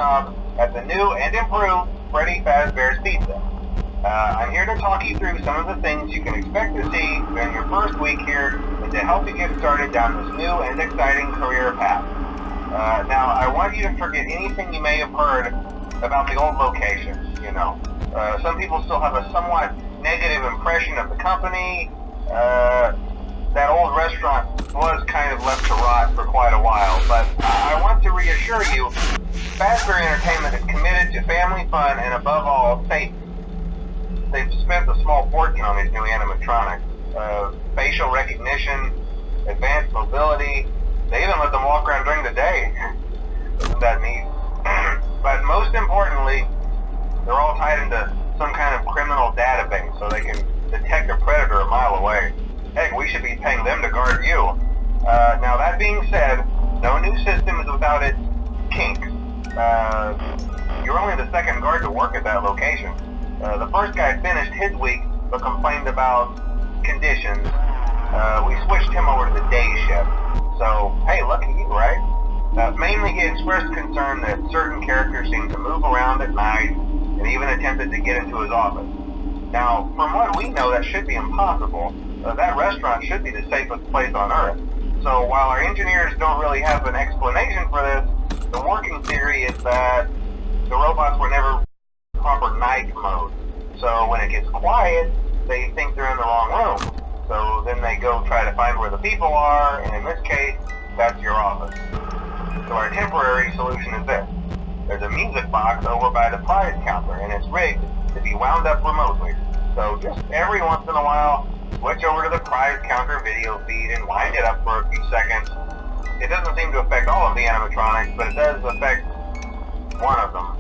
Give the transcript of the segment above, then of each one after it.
job at the new and improved Freddy Fazbear's Pizza. I'm here to talk you through some of the things you can expect to see during your first week here and to help you get started down this new and exciting career path. Now, I want you to forget anything you may have heard about the old location. Some people still have a somewhat negative impression of the company. That old restaurant was kind of left to rot for quite a while, but I want to reassure you, Fazbear Entertainment is committed to family fun and above all, safety. They've spent a small fortune on these new animatronics. Facial recognition, advanced mobility, they even let them walk around during the day. Isn't that neat? But most importantly, they're all tied into some kind of criminal database so they can detect a predator a mile away. Heck, we should be paying them to guard you. Now that being said, no new system is without its kinks. You're only the second guard to work at that location. The first guy finished his week but complained about conditions. We switched him over to the day shift. So, hey, lucky you, right? Mainly he expressed concern that certain characters seem to move around at night and even attempted to get into his office. Now, from what we know, that should be impossible. That restaurant should be the safest place on Earth. So while our engineers don't really have an explanation for this, the working theory is that the robots were never proper night mode. So when it gets quiet, they think they're in the wrong room. So then they go try to find where the people are, and in this case, that's your office. So our temporary solution is this. There's a music box over by the prize counter, and it's rigged to be wound up remotely. So just every once in a while, switch over to the prize counter video feed and wind it up for a few seconds. It doesn't seem to affect all of the animatronics, but it does affect one of them.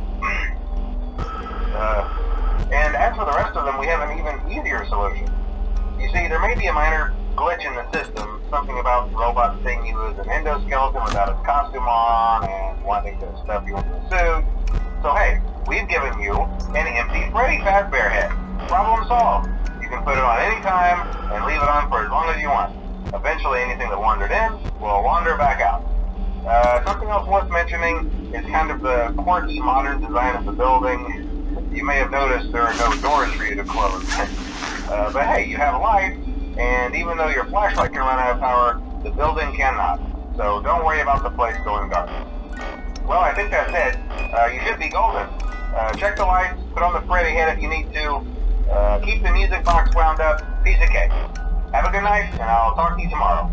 And as for the rest of them, we have an even easier solution. You see, there may be a minor glitch in the system, something about the robot seeing you as an endoskeleton without its costume on and wanting to stuff you into a suit. So hey, we've given you an empty Freddy Fazbear head. Problem solved. You can put it on any time and leave it on for as long as you want. Eventually anything that wandered in will wander back out. Something else worth mentioning is kind of the quartz modern design of the building. You may have noticed there are no doors for you to close. But hey, you have a light, and even though your flashlight can run out of power, the building cannot. So don't worry about the place going dark. Well, I think that's it. You should be golden. Check the lights, put on the Freddy head if you need to. Keep the music box wound up. Piece of cake. Have a good night, and I'll talk to you tomorrow.